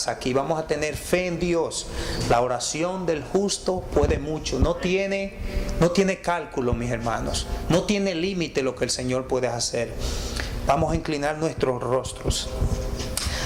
aquí. Vamos a tener fe en Dios. La oración del justo puede mucho. No tiene cálculo, mis hermanos. No tiene límite lo que el Señor puede hacer. Vamos a inclinar nuestros rostros.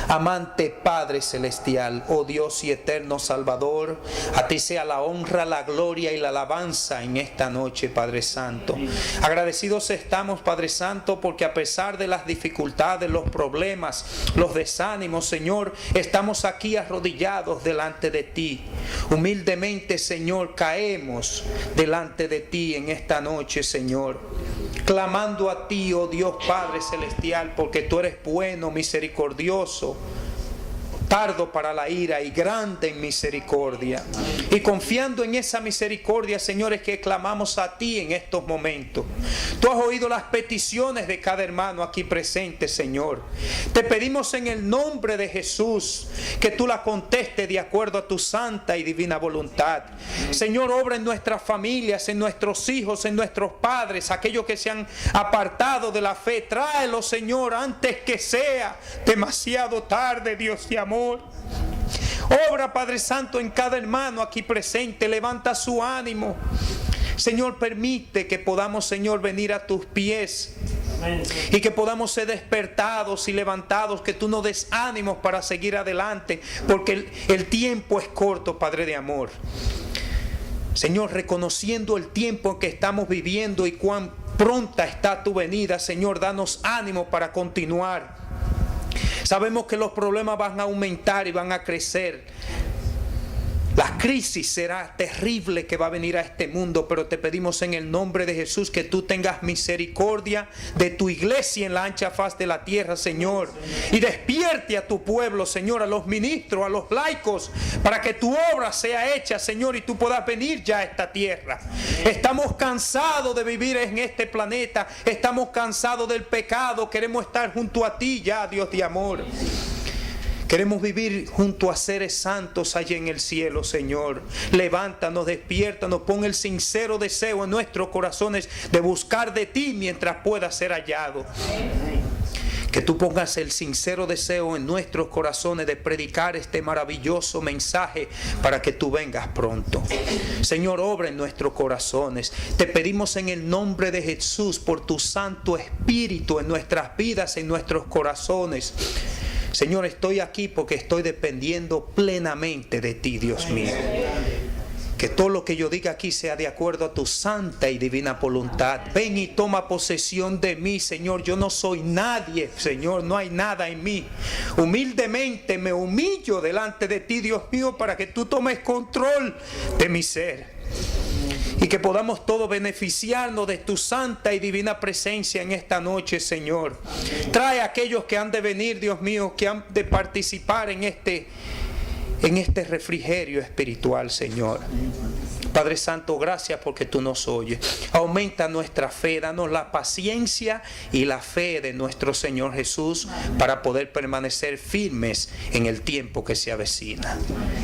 Amante Padre Celestial, oh Dios y eterno Salvador, a ti sea la honra, la gloria y la alabanza en esta noche, Padre Santo. Agradecidos estamos, Padre Santo, porque a pesar de las dificultades, los problemas, los desánimos, Señor, estamos aquí arrodillados delante de ti. Humildemente, Señor, caemos delante de ti en esta noche, Señor, clamando a ti, oh Dios Padre Celestial, porque tú eres bueno, misericordioso, tardo para la ira y grande en misericordia. Y confiando en esa misericordia, Señor, es que clamamos a ti en estos momentos. Tú has oído las peticiones de cada hermano aquí presente, Señor. Te pedimos en el nombre de Jesús que tú la contestes de acuerdo a tu santa y divina voluntad. Señor, obra en nuestras familias, en nuestros hijos, en nuestros padres, aquellos que se han apartado de la fe. Tráelos, Señor, antes que sea demasiado tarde, Dios de amor. Obra, Padre Santo, en cada hermano aquí presente. Levanta su ánimo. Señor, permite que podamos, Señor, venir a tus pies. Y que podamos ser despertados y levantados. Que tú nos des ánimos para seguir adelante. Porque el tiempo es corto, Padre de amor. Señor, reconociendo el tiempo en que estamos viviendo y cuán pronta está tu venida, Señor, danos ánimo para continuar. Sabemos que los problemas van a aumentar y van a crecer. La crisis será terrible que va a venir a este mundo, pero te pedimos en el nombre de Jesús que tú tengas misericordia de tu iglesia en la ancha faz de la tierra, Señor. Y despierte a tu pueblo, Señor, a los ministros, a los laicos, para que tu obra sea hecha, Señor, y tú puedas venir ya a esta tierra. Estamos cansados de vivir en este planeta, estamos cansados del pecado, queremos estar junto a ti ya, Dios de amor. Queremos vivir junto a seres santos allí en el cielo, Señor. Levántanos, despiértanos, pon el sincero deseo en nuestros corazones de buscar de ti mientras pueda ser hallado. Que tú pongas el sincero deseo en nuestros corazones de predicar este maravilloso mensaje para que tú vengas pronto. Señor, obra en nuestros corazones. Te pedimos en el nombre de Jesús por tu Santo Espíritu en nuestras vidas, en nuestros corazones. Señor, estoy aquí porque estoy dependiendo plenamente de ti, Dios mío. Que todo lo que yo diga aquí sea de acuerdo a tu santa y divina voluntad. Ven y toma posesión de mí, Señor. Yo no soy nadie, Señor. No hay nada en mí. Humildemente me humillo delante de ti, Dios mío, para que tú tomes control de mi ser. Y que podamos todos beneficiarnos de tu santa y divina presencia en esta noche, Señor. Trae a aquellos que han de venir, Dios mío, que han de participar en este refrigerio espiritual, Señor. Padre Santo, gracias porque tú nos oyes. Aumenta nuestra fe, danos la paciencia y la fe de nuestro Señor Jesús para poder permanecer firmes en el tiempo que se avecina.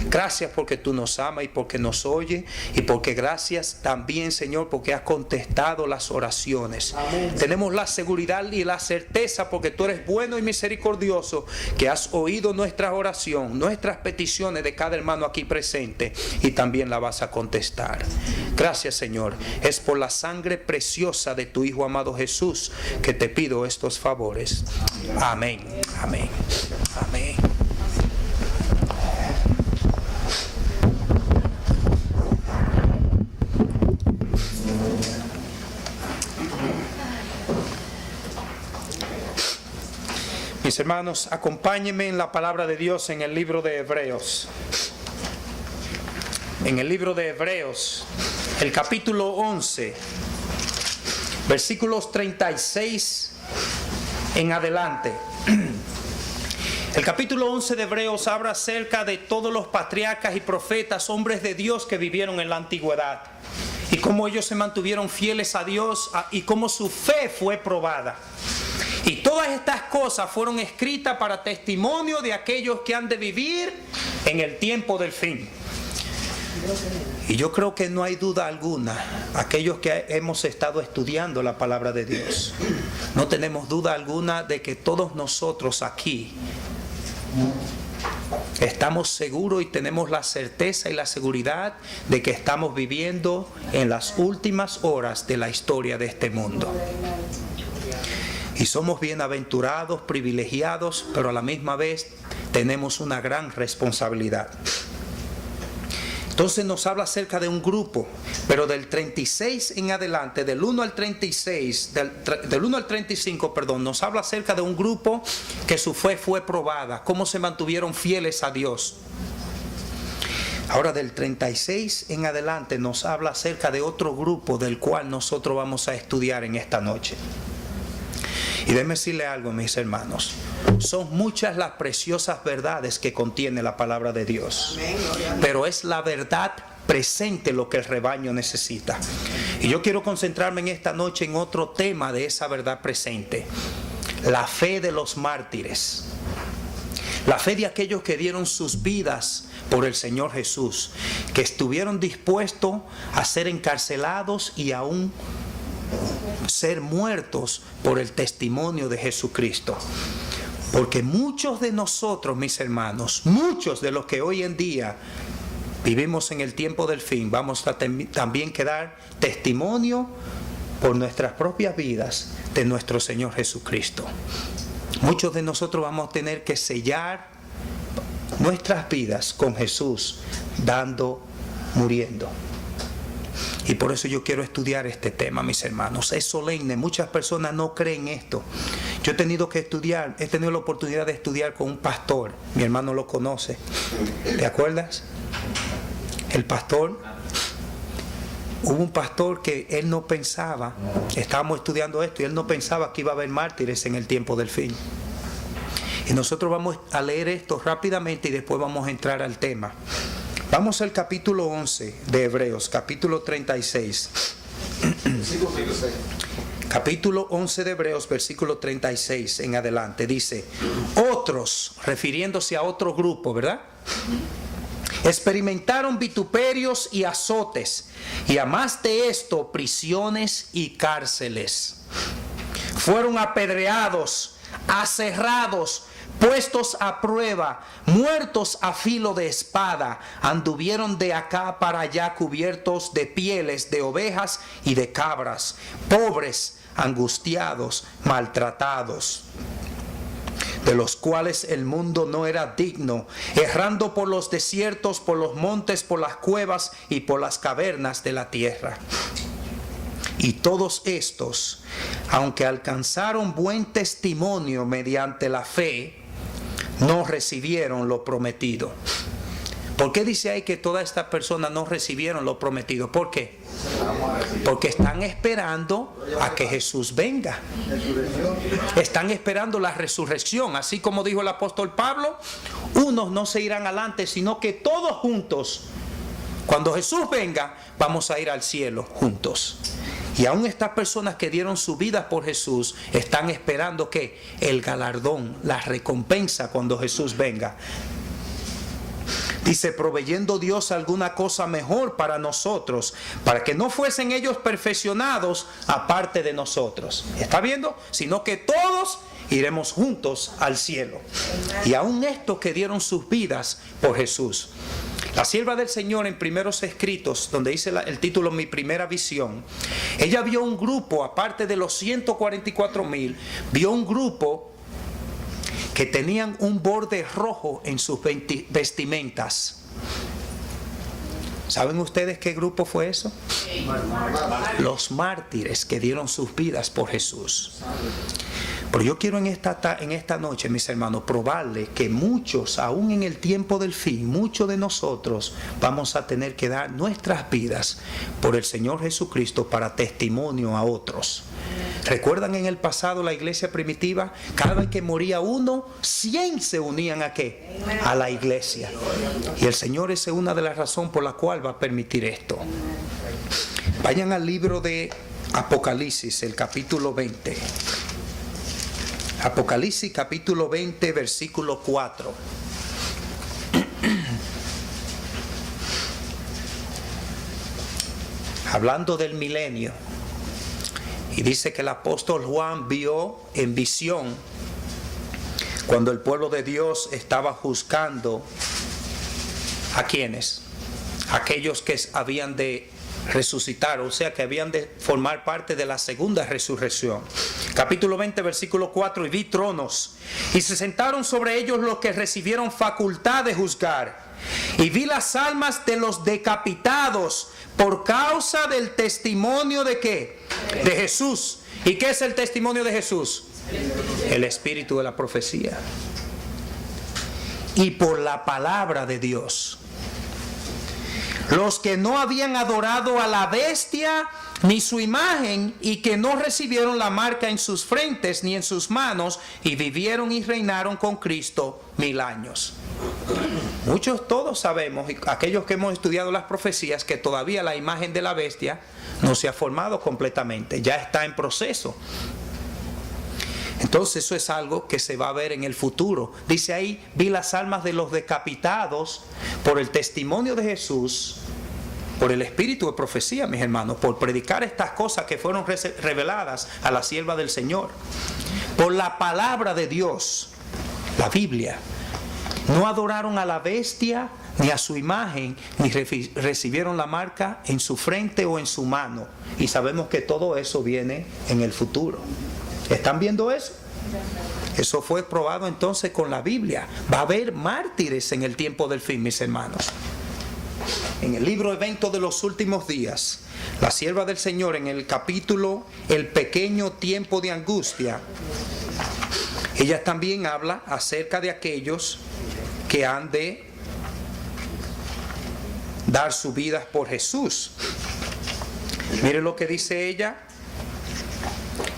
Gracias porque tú nos amas y porque nos oyes, y porque gracias también, Señor, porque has contestado las oraciones. Amén. Tenemos la seguridad y la certeza, porque tú eres bueno y misericordioso, que has oído nuestra oración, nuestras peticiones de cada hermano aquí presente, y también la vas a contestar. Gracias, Señor. Es por la sangre preciosa de tu Hijo amado Jesús que te pido estos favores. Amén. Amén. Amén. Mis hermanos, acompáñenme en la palabra de Dios en el libro de Hebreos. En el libro de Hebreos, el capítulo 11, versículos 36 en adelante. El capítulo 11 de Hebreos habla acerca de todos los patriarcas y profetas, hombres de Dios que vivieron en la antigüedad, y cómo ellos se mantuvieron fieles a Dios y cómo su fe fue probada. Y todas estas cosas fueron escritas para testimonio de aquellos que han de vivir en el tiempo del fin. Y yo creo que no hay duda alguna, aquellos que hemos estado estudiando la palabra de Dios, no tenemos duda alguna de que todos nosotros aquí Estamos seguros y tenemos la certeza y la seguridad de que estamos viviendo en las últimas horas de la historia de este mundo. Y somos bienaventurados, privilegiados, pero a la misma vez tenemos una gran responsabilidad. Entonces nos habla acerca de un grupo, pero del 36 en adelante, del 1 al 36, del 1 al 35, perdón, nos habla acerca de un grupo que su fe fue probada, cómo se mantuvieron fieles a Dios. Ahora del 36 en adelante nos habla acerca de otro grupo del cual nosotros vamos a estudiar en esta noche. Y déjenme decirle algo, mis hermanos. Son muchas las preciosas verdades que contiene la palabra de Dios. Pero es la verdad presente lo que el rebaño necesita. Y yo quiero concentrarme en esta noche en otro tema de esa verdad presente. La fe de los mártires. La fe de aquellos que dieron sus vidas por el Señor Jesús. Que estuvieron dispuestos a ser encarcelados y aún ser muertos por el testimonio de Jesucristo. Porque muchos de nosotros, mis hermanos, muchos de los que hoy en día vivimos en el tiempo del fin, vamos a también dar testimonio por nuestras propias vidas de nuestro Señor Jesucristo. Muchos de nosotros vamos a tener que sellar nuestras vidas con Jesús, muriendo. Y por eso yo quiero estudiar este tema, mis hermanos. Es solemne, muchas personas no creen esto. Yo he tenido la oportunidad de estudiar con un pastor. Mi hermano lo conoce. ¿Te acuerdas? El pastor. Hubo un pastor que él no pensaba, estábamos estudiando esto, y él no pensaba que iba a haber mártires en el tiempo del fin. Y nosotros vamos a leer esto rápidamente y después vamos a entrar al tema. Vamos al capítulo 11 de Hebreos, capítulo 36. Capítulo 11 de Hebreos, versículo 36 en adelante. Dice, otros, refiriéndose a otro grupo, ¿verdad? Experimentaron vituperios y azotes, y a más de esto, prisiones y cárceles. Fueron apedreados, aserrados, puestos a prueba, muertos a filo de espada, anduvieron de acá para allá cubiertos de pieles de ovejas y de cabras, pobres, angustiados, maltratados, de los cuales el mundo no era digno, errando por los desiertos, por los montes, por las cuevas y por las cavernas de la tierra. Y todos estos, aunque alcanzaron buen testimonio mediante la fe, no recibieron lo prometido. ¿Por qué dice ahí que todas estas personas no recibieron lo prometido? ¿Por qué? Porque están esperando a que Jesús venga. Están esperando la resurrección. Así como dijo el apóstol Pablo, unos no se irán adelante, sino que todos juntos, cuando Jesús venga, vamos a ir al cielo juntos. Y aún estas personas que dieron su vida por Jesús están esperando que el galardón, la recompensa cuando Jesús venga. Dice, proveyendo Dios alguna cosa mejor para nosotros, para que no fuesen ellos perfeccionados aparte de nosotros. ¿Está viendo? Sino que todos iremos juntos al cielo. Y aún estos que dieron sus vidas por Jesús. La sierva del Señor en Primeros Escritos, donde dice el título Mi Primera Visión, ella vio un grupo, aparte de los 144,000, vio un grupo que tenían un borde rojo en sus vestimentas. ¿Saben ustedes qué grupo fue eso? Los mártires que dieron sus vidas por Jesús. Pero yo quiero en esta noche, mis hermanos, probarles que muchos, aún en el tiempo del fin, muchos de nosotros vamos a tener que dar nuestras vidas por el Señor Jesucristo para testimonio a otros. ¿Recuerdan en el pasado la iglesia primitiva? Cada vez que moría uno, 100 se unían ¿a qué? A la iglesia. Y el Señor es una de las razones por la cual va a permitir esto. Vayan al libro de Apocalipsis, el capítulo 20. Apocalipsis capítulo 20, versículo 4. Hablando del milenio. Y dice que el apóstol Juan vio en visión cuando el pueblo de Dios estaba juzgando ¿a quiénes? Aquellos que habían de resucitar, o sea, que habían de formar parte de la segunda resurrección. Capítulo 20, versículo 4: y vi tronos, y se sentaron sobre ellos los que recibieron facultad de juzgar. Y vi las almas de los decapitados por causa del testimonio ¿de qué? De Jesús. ¿Y qué es el testimonio de Jesús? El espíritu de la profecía. Y por la palabra de Dios. Los que no habían adorado a la bestia ni su imagen, y que no recibieron la marca en sus frentes ni en sus manos, y vivieron y reinaron con Cristo 1000 años. Todos sabemos, aquellos que hemos estudiado las profecías, que todavía la imagen de la bestia no se ha formado completamente, ya está en proceso. Entonces eso es algo que se va a ver en el futuro. Dice ahí: vi las almas de los decapitados por el testimonio de Jesús, por el espíritu de profecía, mis hermanos, por predicar estas cosas que fueron reveladas a la sierva del Señor, por la palabra de Dios, la Biblia. No adoraron a la bestia ni a su imagen, ni recibieron la marca en su frente o en su mano. Y sabemos que todo eso viene en el futuro. ¿Están viendo eso? Eso fue probado entonces con la Biblia. Va a haber mártires en el tiempo del fin, mis hermanos. En el libro Eventos de los Últimos Días, la sierva del Señor, en el capítulo El pequeño tiempo de angustia, ella también habla acerca de aquellos que han de dar su vida por Jesús. Mire lo que dice ella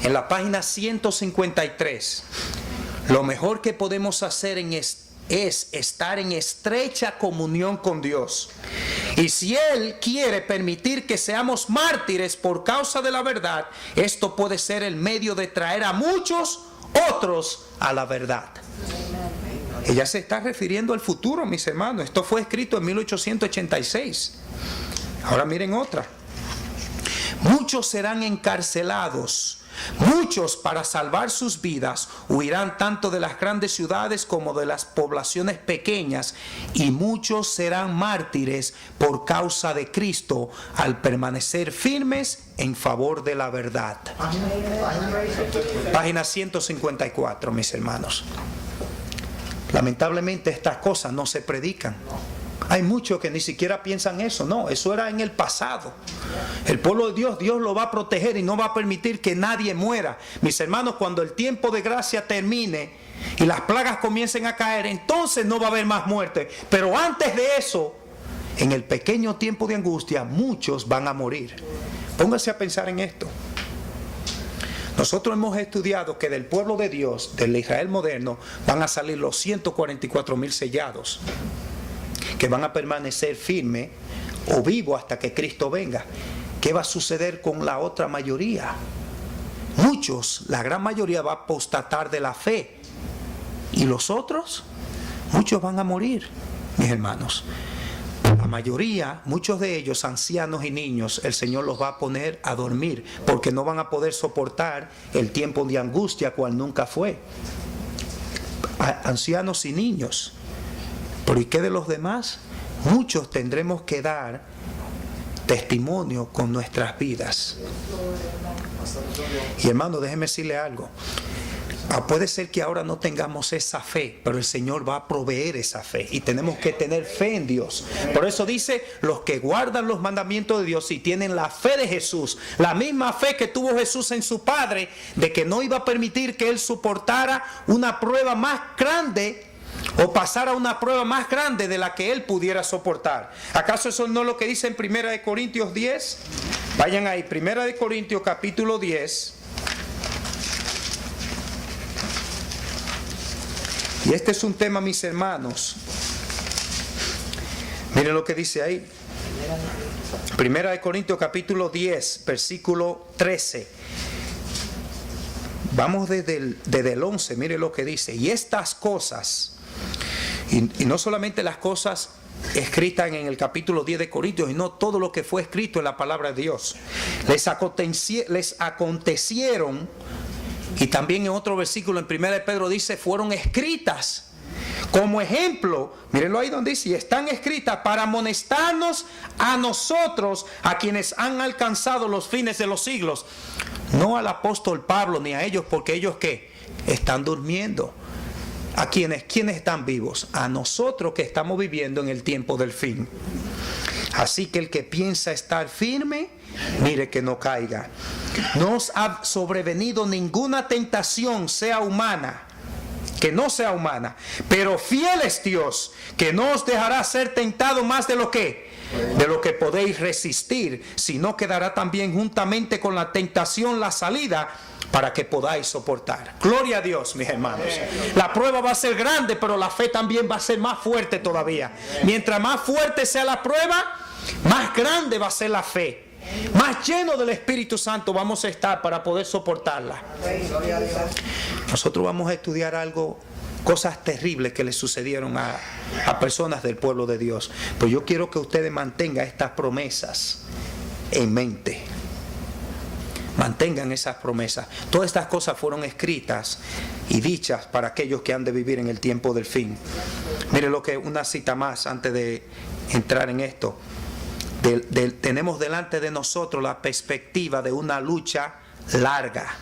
en la página 153. Lo mejor que podemos hacer es estar en estrecha comunión con Dios. Y si Él quiere permitir que seamos mártires por causa de la verdad, esto puede ser el medio de traer a muchos otros a la verdad. Ella se está refiriendo al futuro, mis hermanos. Esto fue escrito en 1886. Ahora miren otra. Muchos serán encarcelados. Muchos, para salvar sus vidas, huirán tanto de las grandes ciudades como de las poblaciones pequeñas, y muchos serán mártires por causa de Cristo al permanecer firmes en favor de la verdad. Página 154, mis hermanos. Lamentablemente estas cosas no se predican. Hay muchos que ni siquiera piensan eso. No, eso era en el pasado. El pueblo de Dios, Dios lo va a proteger y no va a permitir que nadie muera. Mis hermanos, cuando el tiempo de gracia termine y las plagas comiencen a caer, entonces no va a haber más muerte. Pero antes de eso, en el pequeño tiempo de angustia, muchos van a morir. Póngase a pensar en esto. Nosotros hemos estudiado que del pueblo de Dios, del Israel moderno, van a salir los 144,000 sellados, que van a permanecer firmes o vivos hasta que Cristo venga. ¿Qué va a suceder con la otra mayoría? Muchos, la gran mayoría, va a apostatar de la fe. ¿Y los otros? Muchos van a morir, mis hermanos. La mayoría, muchos de ellos, ancianos y niños, el Señor los va a poner a dormir, porque no van a poder soportar el tiempo de angustia cual nunca fue. Ancianos y niños. ¿Pero y qué de los demás? Muchos tendremos que dar testimonio con nuestras vidas. Y hermano, déjeme decirle algo. Puede ser que ahora no tengamos esa fe, pero el Señor va a proveer esa fe y tenemos que tener fe en Dios. Por eso dice: los que guardan los mandamientos de Dios y tienen la fe de Jesús, la misma fe que tuvo Jesús en su Padre, de que no iba a permitir que Él soportara una prueba más grande o pasara una prueba más grande de la que Él pudiera soportar. ¿Acaso eso no es lo que dice en 1 Corintios 10? Vayan ahí, 1 Corintios capítulo 10. Y este es un tema, mis hermanos. Miren lo que dice ahí. 1 Corintios capítulo 10, versículo 13. Vamos desde el 11, miren lo que dice. Y estas cosas, y no solamente las cosas escritas en el capítulo 10 de Corintios, sino todo lo que fue escrito en la palabra de Dios, les acontecieron Y también en otro versículo en 1 de Pedro dice, fueron escritas como ejemplo, mírenlo ahí donde dice, están escritas para amonestarnos a nosotros, a quienes han alcanzado los fines de los siglos. No al apóstol Pablo ni a ellos, porque ellos ¿qué? Están durmiendo. ¿A quiénes? ¿Quiénes están vivos? A nosotros que estamos viviendo en el tiempo del fin. Así que el que piensa estar firme, mire que no caiga. No os ha sobrevenido ninguna tentación, sea humana, que no sea humana, pero fiel es Dios, que no os dejará ser tentado más de lo que podéis resistir, sino que dará también juntamente con la tentación la salida para que podáis soportar. Gloria a Dios, mis hermanos. La prueba va a ser grande, pero la fe también va a ser más fuerte todavía. Mientras más fuerte sea la prueba, más grande va a ser la fe. Más lleno del Espíritu Santo vamos a estar para poder soportarla. Nosotros vamos a estudiar cosas terribles que le sucedieron a personas del pueblo de Dios. Pero yo quiero que ustedes mantengan estas promesas en mente. Mantengan esas promesas. Todas estas cosas fueron escritas y dichas para aquellos que han de vivir en el tiempo del fin. Mire lo que una cita más antes de entrar en esto. Tenemos delante de nosotros la perspectiva de una lucha larga,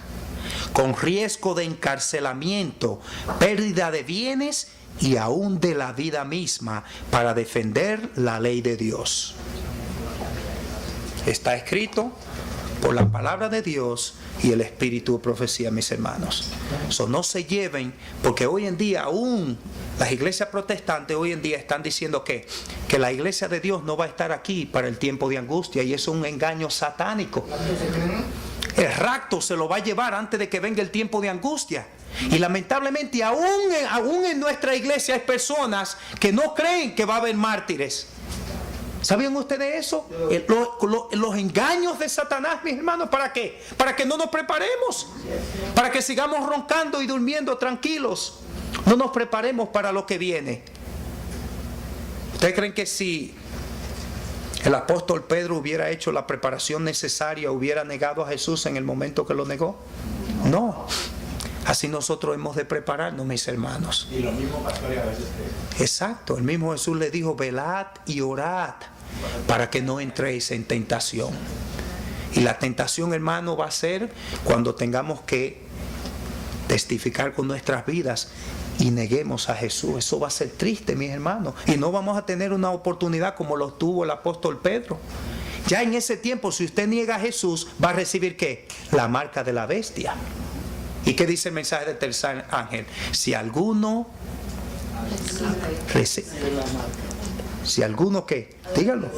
con riesgo de encarcelamiento, pérdida de bienes y aún de la vida misma para defender la ley de Dios. Está escrito por la palabra de Dios y el espíritu de profecía, mis hermanos. No se lleven, porque hoy en día aún las iglesias protestantes hoy en día están diciendo que la iglesia de Dios no va a estar aquí para el tiempo de angustia, y es un engaño satánico. El rapto se lo va a llevar antes de que venga el tiempo de angustia. Y lamentablemente aún en nuestra iglesia hay personas que no creen que va a haber mártires. ¿Sabían ustedes eso? Los engaños de Satanás, mis hermanos, ¿para qué? Para que no nos preparemos, para que sigamos roncando y durmiendo tranquilos. No nos preparemos para lo que viene. ¿Ustedes creen que si el apóstol Pedro hubiera hecho la preparación necesaria, hubiera negado a Jesús en el momento que lo negó? No. Así nosotros hemos de prepararnos, mis hermanos. Y lo mismo, pastores, a veces. Exacto. El mismo Jesús le dijo, velad y orad para que no entréis en tentación. Y la tentación, hermano, va a ser cuando tengamos que testificar con nuestras vidas y neguemos a Jesús. Eso va a ser triste, mis hermanos. Y no vamos a tener una oportunidad como lo tuvo el apóstol Pedro. Ya en ese tiempo, si usted niega a Jesús, va a recibir ¿qué? La marca de la bestia. ¿Y qué dice el mensaje del tercer ángel? Si alguno ¿qué? Dígalo.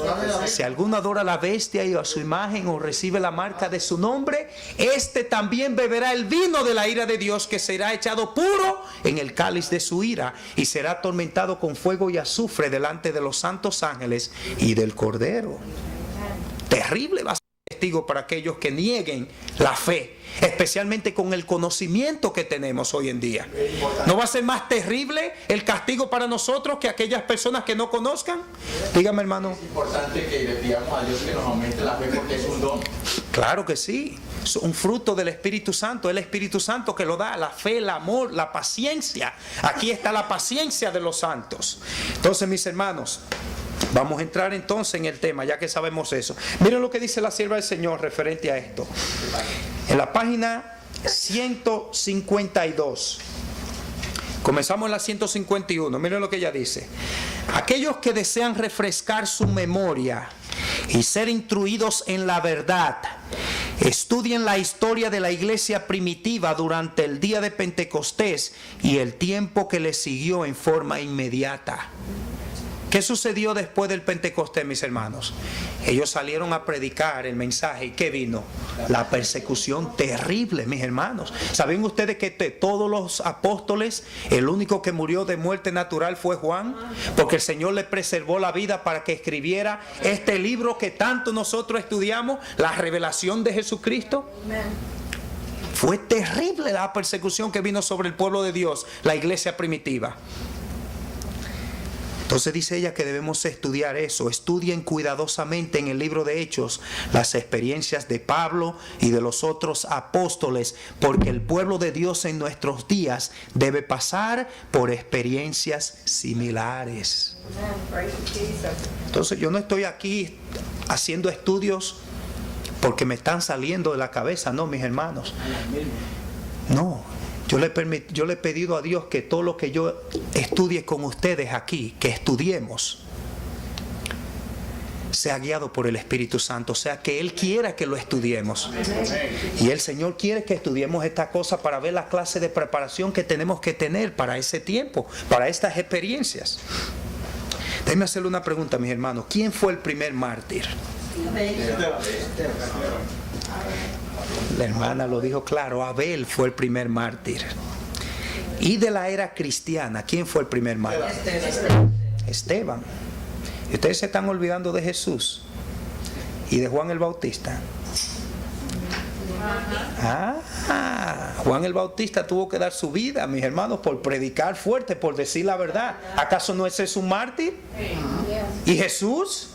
Si alguno adora a la bestia y a su imagen o recibe la marca de su nombre, este también beberá el vino de la ira de Dios, que será echado puro en el cáliz de su ira, y será atormentado con fuego y azufre delante de los santos ángeles y del Cordero. Terrible va a ser el testigo para aquellos que nieguen la fe, especialmente con el conocimiento que tenemos hoy en día. ¿No va a ser más terrible el castigo para nosotros que aquellas personas que no conozcan? Dígame, hermano. Es importante que le pidamos a Dios que nos aumente la fe, porque es un don. Claro que sí. Es un fruto del Espíritu Santo. El Espíritu Santo que lo da, la fe, el amor, la paciencia. Aquí está la paciencia de los santos. Entonces, mis hermanos, vamos a entrar entonces en el tema, ya que sabemos eso. Miren lo que dice la sierva del Señor referente a esto. En la página 152. Comenzamos en la 151. Miren lo que ella dice. Aquellos que desean refrescar su memoria y ser instruidos en la verdad, estudien la historia de la iglesia primitiva durante el día de Pentecostés y el tiempo que le siguió en forma inmediata. ¿Qué sucedió después del Pentecostés, mis hermanos? Ellos salieron a predicar el mensaje. ¿Y qué vino? La persecución terrible, mis hermanos. ¿Saben ustedes que de todos los apóstoles, el único que murió de muerte natural fue Juan? Porque el Señor le preservó la vida para que escribiera este libro que tanto nosotros estudiamos, la revelación de Jesucristo. Fue terrible la persecución que vino sobre el pueblo de Dios, la iglesia primitiva. Entonces dice ella que debemos estudiar eso. Estudien cuidadosamente en el libro de Hechos las experiencias de Pablo y de los otros apóstoles, porque el pueblo de Dios en nuestros días debe pasar por experiencias similares. Entonces yo no estoy aquí haciendo estudios porque me están saliendo de la cabeza, no, mis hermanos. No. Yo le he pedido a Dios que todo lo que yo estudie con ustedes aquí, que estudiemos, sea guiado por el Espíritu Santo, o sea, que Él quiera que lo estudiemos. Y el Señor quiere que estudiemos esta cosa para ver la clase de preparación que tenemos que tener para ese tiempo, para estas experiencias. Déjenme hacerle una pregunta, mis hermanos. ¿Quién fue el primer mártir? La hermana lo dijo claro, Abel fue el primer mártir. Y de la era cristiana, ¿quién fue el primer mártir? Esteban. Y ustedes se están olvidando de Jesús y de Juan el Bautista. Juan el Bautista tuvo que dar su vida, mis hermanos, por predicar fuerte, por decir la verdad. ¿Acaso no ese es un mártir? ¿Y Jesús?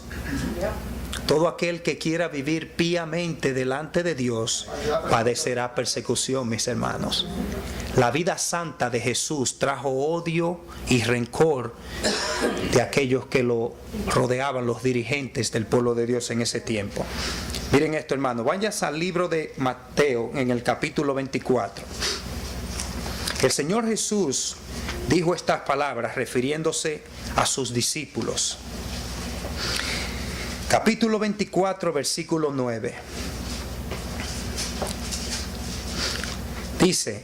Todo aquel que quiera vivir piamente delante de Dios padecerá persecución, mis hermanos. La vida santa de Jesús trajo odio y rencor de aquellos que lo rodeaban, los dirigentes del pueblo de Dios en ese tiempo. Miren esto, hermanos, váyanse al libro de Mateo en el capítulo 24. El Señor Jesús dijo estas palabras refiriéndose a sus discípulos. Capítulo 24, versículo 9. Dice: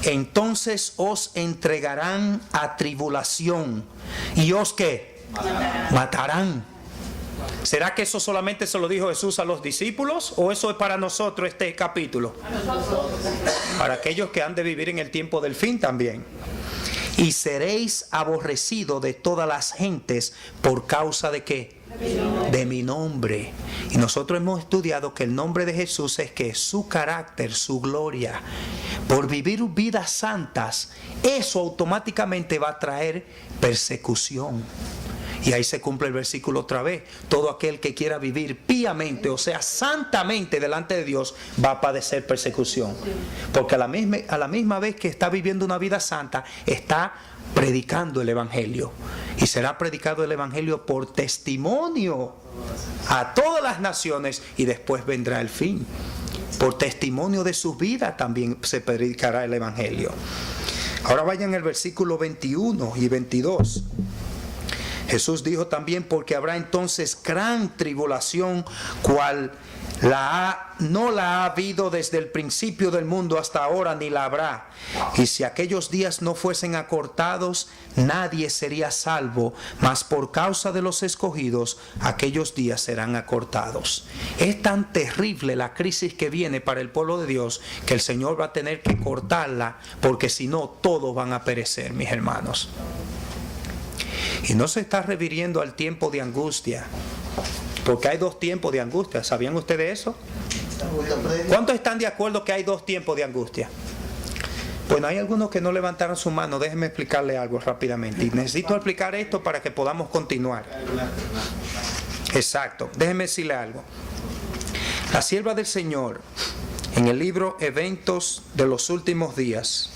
entonces os entregarán a tribulación y os ¿qué? Matarán. ¿Será que eso solamente se lo dijo Jesús a los discípulos o eso es para nosotros este capítulo? Para aquellos que han de vivir en el tiempo del fin también. Y seréis aborrecidos de todas las gentes por causa de ¿qué? De mi nombre. Y nosotros hemos estudiado que el nombre de Jesús es que su carácter, su gloria. Por vivir vidas santas, eso automáticamente va a traer persecución. Y ahí se cumple el versículo otra vez. Todo aquel que quiera vivir piamente, o sea, santamente delante de Dios, va a padecer persecución. Porque a la misma vez que está viviendo una vida santa, está predicando el Evangelio. Y será predicado el Evangelio por testimonio a todas las naciones y después vendrá el fin. Por testimonio de su vida también se predicará el Evangelio. Ahora vayan al versículo 21 y 22. Jesús dijo también: porque habrá entonces gran tribulación, cual no la ha habido desde el principio del mundo hasta ahora, ni la habrá. Y si aquellos días no fuesen acortados, nadie sería salvo, mas por causa de los escogidos, aquellos días serán acortados. Es tan terrible la crisis que viene para el pueblo de Dios, que el Señor va a tener que cortarla, porque si no, todos van a perecer, mis hermanos. Y no se está refiriendo al tiempo de angustia, porque hay dos tiempos de angustia. ¿Sabían ustedes eso? ¿Cuántos están de acuerdo que hay dos tiempos de angustia? Bueno, hay algunos que no levantaron su mano. Déjenme explicarle algo rápidamente. Y necesito explicar esto para que podamos continuar. Exacto. Déjenme decirle algo. La sierva del Señor, en el libro Eventos de los Últimos Días,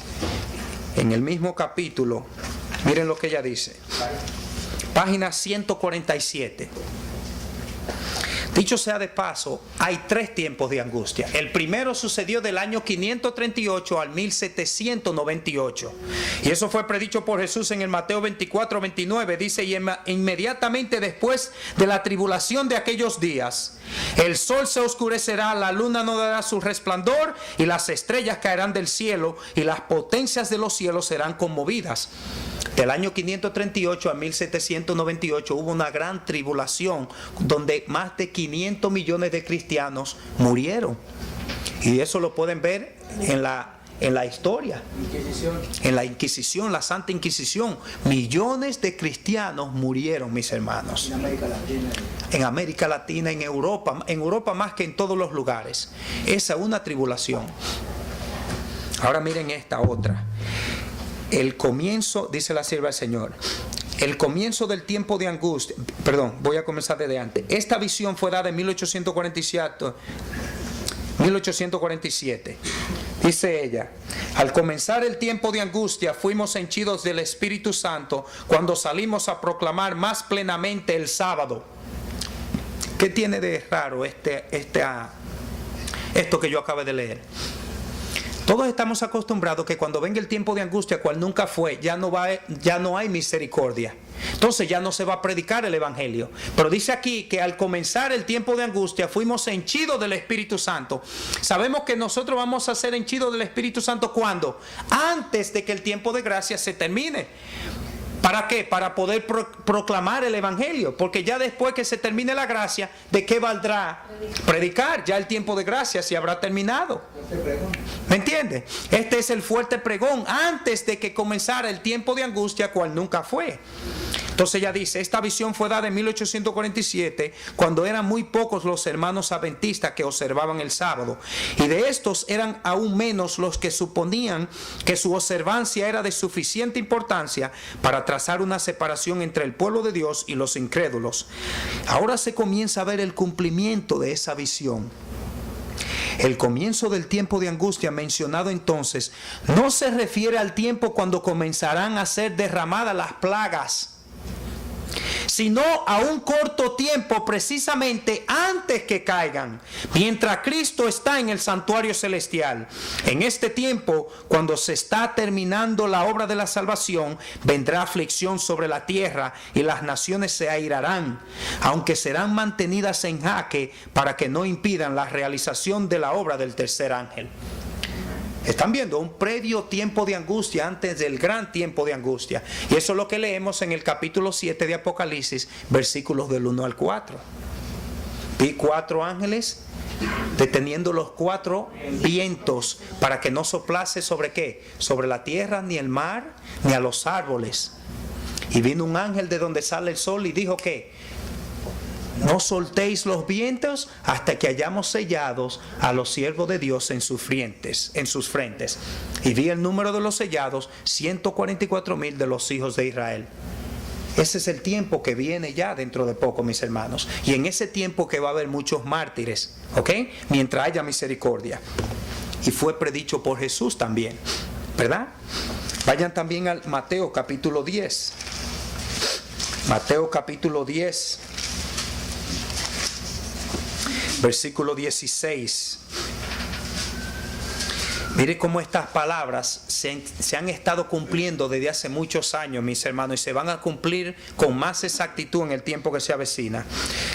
en el mismo capítulo, miren lo que ella dice. Página 147. Dicho sea de paso, hay tres tiempos de angustia. El primero sucedió del año 538 al 1798. Y eso fue predicho por Jesús en el Mateo 24, 29. Dice: y inmediatamente después de la tribulación de aquellos días, el sol se oscurecerá, la luna no dará su resplandor, y las estrellas caerán del cielo, y las potencias de los cielos serán conmovidas. Del año 538 a 1798 hubo una gran tribulación donde más de 500 millones de cristianos murieron. Y eso lo pueden ver en la historia. En la Inquisición, la Santa Inquisición. Millones de cristianos murieron, mis hermanos. En América Latina, en Europa más que en todos los lugares. Esa es una tribulación. Ahora miren esta otra. El comienzo, dice la sierva del Señor, el comienzo del tiempo de angustia, perdón, voy a comenzar desde antes. Esta visión fue dada en 1847. Dice ella: al comenzar el tiempo de angustia fuimos henchidos del Espíritu Santo cuando salimos a proclamar más plenamente el sábado. ¿Qué tiene de raro esto que yo acabo de leer? Todos estamos acostumbrados que cuando venga el tiempo de angustia, cual nunca fue, ya no hay misericordia. Entonces ya no se va a predicar el Evangelio. Pero dice aquí que al comenzar el tiempo de angustia fuimos henchidos del Espíritu Santo. Sabemos que nosotros vamos a ser henchidos del Espíritu Santo ¿cuándo? Antes de que el tiempo de gracia se termine. ¿Para qué? Para poder proclamar el Evangelio. Porque ya después que se termine la gracia, ¿de qué valdrá predicar? Ya el tiempo de gracia se habrá terminado. ¿Me entiende? Este es el fuerte pregón antes de que comenzara el tiempo de angustia, cual nunca fue. Entonces ella dice, esta visión fue dada en 1847, cuando eran muy pocos los hermanos adventistas que observaban el sábado. Y de estos eran aún menos los que suponían que su observancia era de suficiente importancia para trazar una separación entre el pueblo de Dios y los incrédulos. Ahora se comienza a ver el cumplimiento de esa visión. El comienzo del tiempo de angustia mencionado entonces no se refiere al tiempo cuando comenzarán a ser derramadas las plagas, sino a un corto tiempo precisamente antes que caigan, mientras Cristo está en el santuario celestial. En este tiempo, cuando se está terminando la obra de la salvación, vendrá aflicción sobre la tierra y las naciones se airarán, aunque serán mantenidas en jaque para que no impidan la realización de la obra del tercer ángel. Están viendo un previo tiempo de angustia antes del gran tiempo de angustia. Y eso es lo que leemos en el capítulo 7 de Apocalipsis, versículos del 1 al 4. Vi 4 ángeles deteniendo los 4 vientos para que no soplase sobre ¿qué? Sobre la tierra, ni el mar, ni a los árboles. Y vino un ángel de donde sale el sol y dijo ¿qué? No soltéis los vientos hasta que hayamos sellados a los siervos de Dios en sus frentes. Y vi el número de los sellados, 144,000 de los hijos de Israel. Ese es el tiempo que viene ya dentro de poco, mis hermanos. Y en ese tiempo que va a haber muchos mártires, ¿ok? Mientras haya misericordia. Y fue predicho por Jesús también, ¿verdad? Vayan también al Mateo capítulo 10. Mateo capítulo 10. Versículo 16. Mire cómo estas palabras se han estado cumpliendo desde hace muchos años, mis hermanos, y se van a cumplir con más exactitud en el tiempo que se avecina.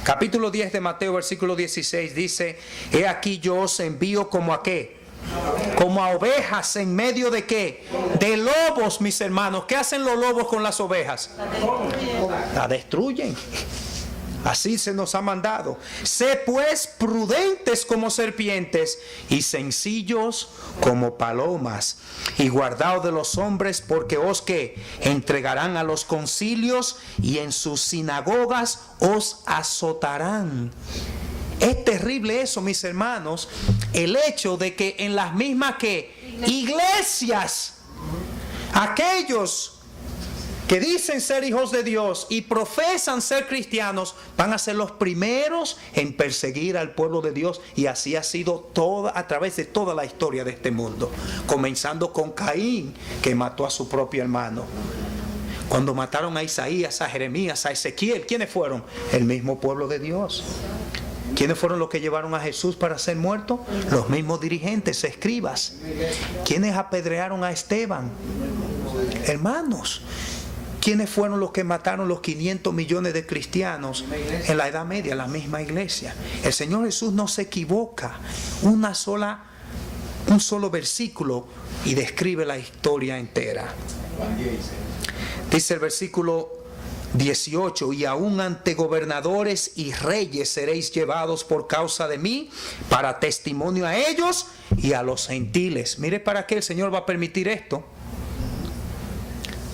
Capítulo 10 de Mateo, versículo 16 dice: he aquí yo os envío como a ¿qué? Como a ovejas en medio de ¿qué? De lobos, mis hermanos. ¿Qué hacen los lobos con las ovejas? La destruyen. Así se nos ha mandado. Sé pues prudentes como serpientes y sencillos como palomas, y guardaos de los hombres, porque os que entregarán a los concilios y en sus sinagogas os azotarán. Es terrible eso, mis hermanos, el hecho de que en las mismas iglesias, aquellos que dicen ser hijos de Dios y profesan ser cristianos, van a ser los primeros en perseguir al pueblo de Dios. Y así ha sido a través de toda la historia de este mundo, comenzando con Caín, que mató a su propio hermano. Cuando mataron a Isaías, a Jeremías, a Ezequiel, ¿quiénes fueron? El mismo pueblo de Dios. ¿Quiénes fueron los que llevaron a Jesús para ser muerto? Los mismos dirigentes, escribas. ¿Quiénes apedrearon a Esteban? Hermanos, ¿quiénes fueron los que mataron los 500 millones de cristianos en la Edad Media? La misma iglesia. El Señor Jesús no se equivoca. Un solo versículo y describe la historia entera. Dice el versículo 18: y aún ante gobernadores y reyes seréis llevados por causa de mí, para testimonio a ellos y a los gentiles. Mire para qué el Señor va a permitir esto.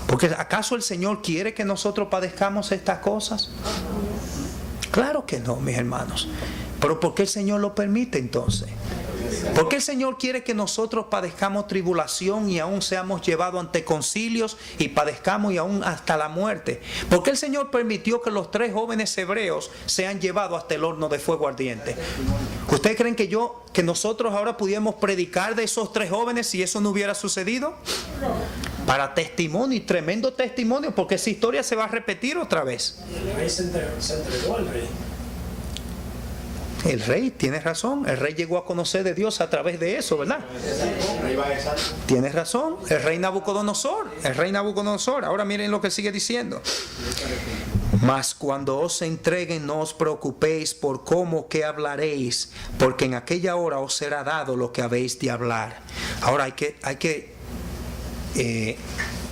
Porque ¿acaso el Señor quiere que nosotros padezcamos estas cosas? Claro que no, mis hermanos. Pero ¿por qué el Señor lo permite entonces? ¿Por qué el Señor quiere que nosotros padezcamos tribulación y aún seamos llevados ante concilios y padezcamos y aún hasta la muerte? ¿Por qué el Señor permitió que los 3 jóvenes hebreos sean llevados hasta el horno de fuego ardiente? ¿Ustedes creen que nosotros ahora pudiéramos predicar de esos 3 jóvenes si eso no hubiera sucedido? Para testimonio, y tremendo testimonio, porque esa historia se va a repetir otra vez. El rey se entregó al rey. El rey, tienes razón, el rey llegó a conocer de Dios a través de eso, ¿verdad? Tienes razón, el rey Nabucodonosor. Ahora miren lo que sigue diciendo. Mas cuando os entreguen, no os preocupéis por cómo que hablaréis, porque en aquella hora os será dado lo que habéis de hablar. Ahora hay que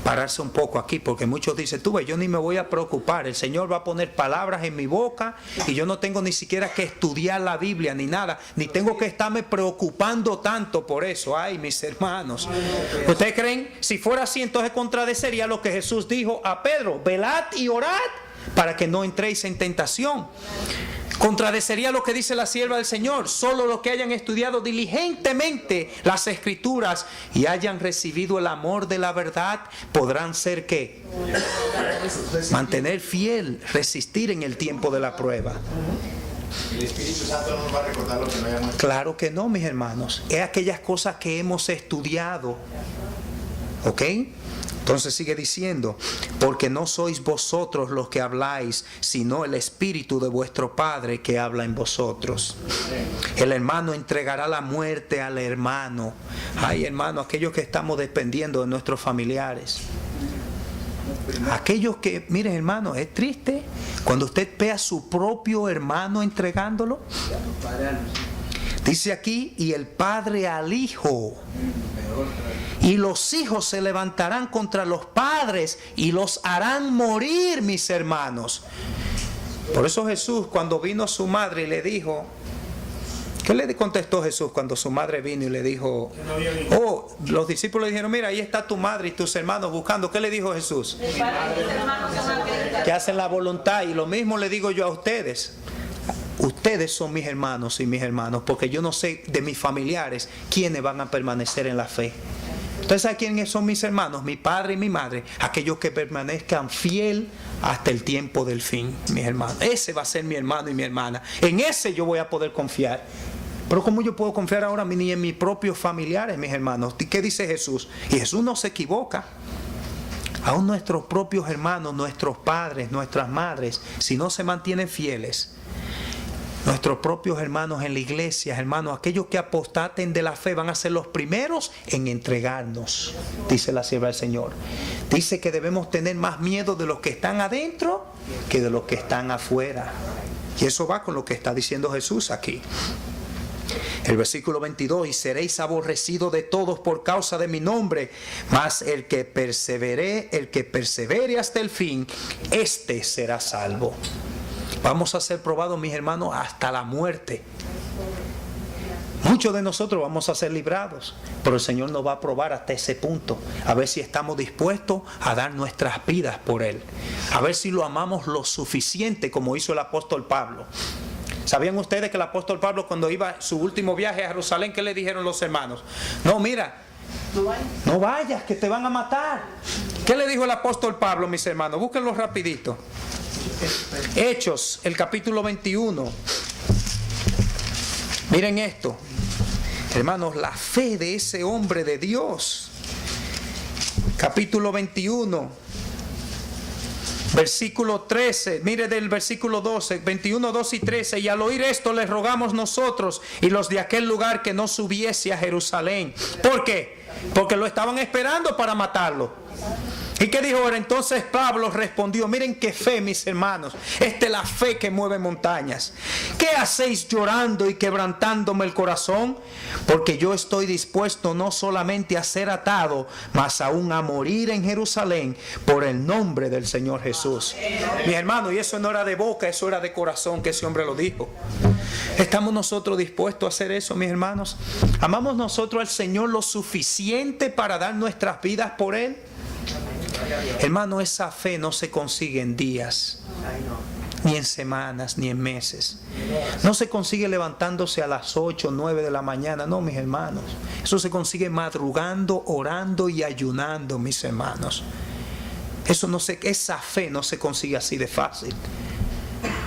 pararse un poco aquí, porque muchos dicen, tú ves, yo ni me voy a preocupar, el Señor va a poner palabras en mi boca y yo no tengo ni siquiera que estudiar la Biblia ni nada, ni tengo que estarme preocupando tanto por eso. Ay, mis hermanos, ¿ustedes creen? Si fuera así, entonces contradeciría lo que Jesús dijo a Pedro: velad y orad para que no entréis en tentación. Contradecería lo que dice la sierva del Señor: solo los que hayan estudiado diligentemente las Escrituras y hayan recibido el amor de la verdad podrán ser ¿qué? Mantener fiel, resistir en el tiempo de la prueba. El Espíritu Santo no nos va a recordar lo que no hayamos. Claro que no, mis hermanos. Es aquellas cosas que hemos estudiado. ¿Ok? Entonces sigue diciendo: porque no sois vosotros los que habláis, sino el Espíritu de vuestro Padre que habla en vosotros. El hermano entregará la muerte al hermano. Ay, hermano, aquellos que estamos dependiendo de nuestros familiares. Aquellos que, miren, hermano, es triste cuando usted ve a su propio hermano entregándolo. Dice aquí: y el padre al hijo. Y los hijos se levantarán contra los padres y los harán morir, mis hermanos. Por eso Jesús, cuando vino su madre y le dijo, ¿qué le contestó Jesús cuando su madre vino y le dijo? Oh, los discípulos le dijeron: mira, ahí está tu madre y tus hermanos buscando. ¿Qué le dijo Jesús? Que hacen la voluntad. Y lo mismo le digo yo a ustedes. Ustedes son mis hermanos y mis hermanos, porque yo no sé de mis familiares quiénes van a permanecer en la fe. ¿Ustedes saben quiénes son mis hermanos? Mi padre y mi madre. Aquellos que permanezcan fiel hasta el tiempo del fin, mis hermanos. Ese va a ser mi hermano y mi hermana. En ese yo voy a poder confiar. Pero ¿cómo yo puedo confiar ahora ni en mis propios familiares, mis hermanos? ¿Qué dice Jesús? Y Jesús no se equivoca. Aún nuestros propios hermanos, nuestros padres, nuestras madres, si no se mantienen fieles, nuestros propios hermanos en la iglesia, hermanos, aquellos que apostaten de la fe van a ser los primeros en entregarnos, dice la sierva del Señor. Dice que debemos tener más miedo de los que están adentro que de los que están afuera. Y eso va con lo que está diciendo Jesús aquí. El versículo 22: y seréis aborrecidos de todos por causa de mi nombre, mas el que persevere hasta el fin, éste será salvo. Vamos a ser probados, mis hermanos, hasta la muerte. Muchos de nosotros vamos a ser librados, pero el Señor nos va a probar hasta ese punto, a ver si estamos dispuestos a dar nuestras vidas por Él, a ver si lo amamos lo suficiente como hizo el apóstol Pablo. ¿Sabían ustedes que el apóstol Pablo, cuando iba a su último viaje a Jerusalén, qué le dijeron los hermanos? No, mira, no vayas, que te van a matar. ¿Qué le dijo el apóstol Pablo, mis hermanos? Búsquenlo rapidito. Hechos, el capítulo 21. Miren esto, hermanos, la fe de ese hombre de Dios. Capítulo 21, versículo 13. Mire del versículo 12, 21, 2 y 13. Y al oír esto les rogamos nosotros y los de aquel lugar que no subiese a Jerusalén. ¿Por qué? Porque lo estaban esperando para matarlo. ¿Y qué dijo ahora? Entonces Pablo respondió: miren qué fe, mis hermanos. Esta es la fe que mueve montañas. ¿Qué hacéis llorando y quebrantándome el corazón? Porque yo estoy dispuesto no solamente a ser atado, mas aún a morir en Jerusalén por el nombre del Señor Jesús. Mis hermanos, y eso no era de boca, eso era de corazón que ese hombre lo dijo. ¿Estamos nosotros dispuestos a hacer eso, mis hermanos? ¿Amamos nosotros al Señor lo suficiente para dar nuestras vidas por Él? Hermano, esa fe no se consigue en días, ni en semanas, ni en meses. No se consigue levantándose a las 8 o 9 de la mañana, no, mis hermanos. Eso se consigue madrugando, orando y ayunando, mis hermanos. Esa fe no se consigue así de fácil.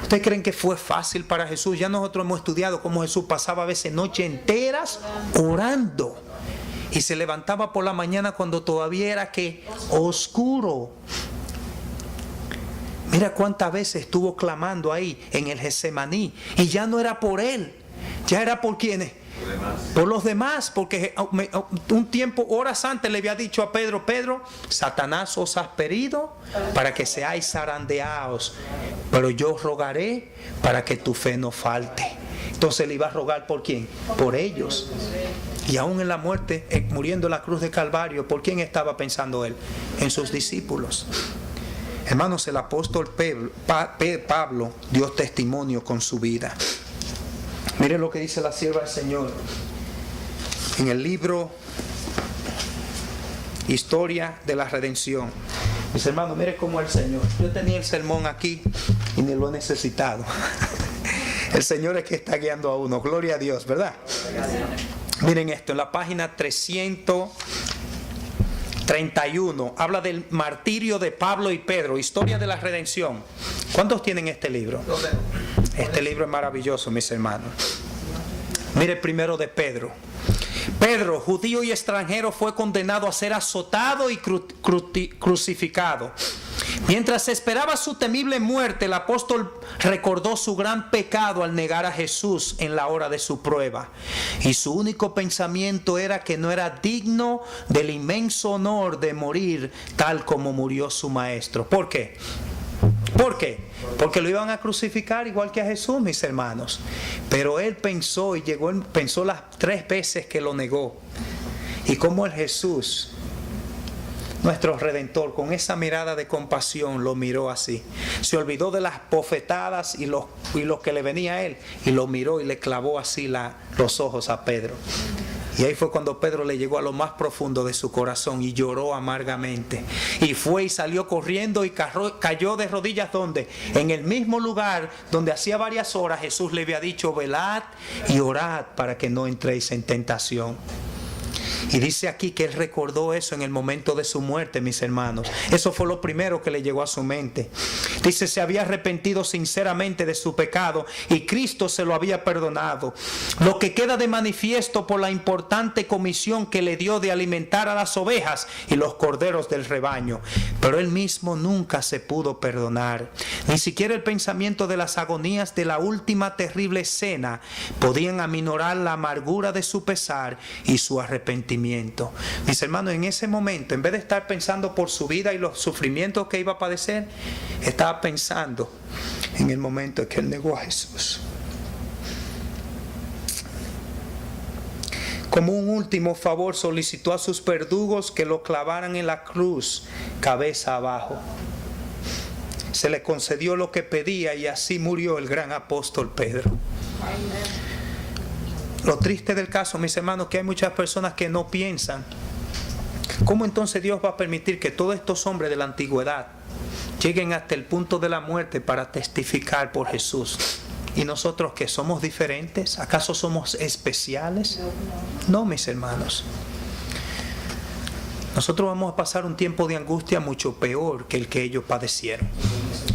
¿Ustedes creen que fue fácil para Jesús? Ya nosotros hemos estudiado cómo Jesús pasaba a veces noches enteras orando. Y se levantaba por la mañana cuando todavía era oscuro. Mira cuántas veces estuvo clamando ahí en el Getsemaní. Y ya no era por él. Ya era por quienes. Por los demás. Porque un tiempo, horas antes, le había dicho a Pedro: Pedro, Satanás os ha pedido para que seáis zarandeados. Pero yo rogaré para que tu fe no falte. Entonces le iba a rogar ¿por quién? Por ellos. Y aún en la muerte, muriendo en la cruz de Calvario, ¿por quién estaba pensando él? En sus discípulos. Hermanos, el apóstol Pablo dio testimonio con su vida. Miren lo que dice la sierva del Señor en el libro Historia de la Redención. Mis hermanos, miren cómo el Señor. Yo tenía el sermón aquí y ni lo he necesitado. El Señor es que está guiando a uno. Gloria a Dios, ¿verdad? Miren esto, en la página 331 habla del martirio de Pablo y Pedro, Historia de la Redención. ¿Cuántos tienen este libro? Este libro es maravilloso, mis hermanos. Mire el primero de Pedro. Pedro, judío y extranjero, fue condenado a ser azotado y crucificado. Mientras esperaba su temible muerte, el apóstol recordó su gran pecado al negar a Jesús en la hora de su prueba. Y su único pensamiento era que no era digno del inmenso honor de morir tal como murió su maestro. ¿Por qué? ¿Por qué? Porque lo iban a crucificar igual que a Jesús, mis hermanos. Pero él pensó pensó las 3 veces que lo negó. Y como el Jesús, nuestro Redentor, con esa mirada de compasión lo miró así. Se olvidó de las bofetadas y lo que le venía a él, y lo miró y le clavó así los ojos a Pedro. Y ahí fue cuando Pedro le llegó a lo más profundo de su corazón y lloró amargamente. Y fue y salió corriendo y cayó de rodillas. ¿Dónde? En el mismo lugar donde hacía varias horas Jesús le había dicho: velad y orad para que no entréis en tentación. Y dice aquí que él recordó eso en el momento de su muerte, mis hermanos. Eso fue lo primero que le llegó a su mente. Dice, se había arrepentido sinceramente de su pecado y Cristo se lo había perdonado. Lo que queda de manifiesto por la importante comisión que le dio de alimentar a las ovejas y los corderos del rebaño. Pero él mismo nunca se pudo perdonar. Ni siquiera el pensamiento de las agonías de la última terrible cena podían aminorar la amargura de su pesar y su arrepentimiento. Mis hermanos, en ese momento, en vez de estar pensando por su vida y los sufrimientos que iba a padecer, estaba pensando en el momento en que él negó a Jesús. Como un último favor, solicitó a sus verdugos que lo clavaran en la cruz, cabeza abajo. Se le concedió lo que pedía y así murió el gran apóstol Pedro. Lo triste del caso, mis hermanos, que hay muchas personas que no piensan cómo entonces Dios va a permitir que todos estos hombres de la antigüedad lleguen hasta el punto de la muerte para testificar por Jesús. ¿Y nosotros que somos diferentes? ¿Acaso somos especiales? No, mis hermanos. Nosotros vamos a pasar un tiempo de angustia mucho peor que el que ellos padecieron.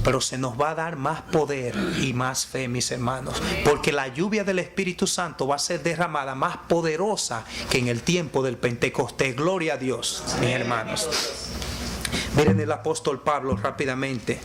Pero se nos va a dar más poder y más fe, mis hermanos. Porque la lluvia del Espíritu Santo va a ser derramada más poderosa que en el tiempo del Pentecostés. Gloria a Dios, mis hermanos. Miren el apóstol Pablo rápidamente.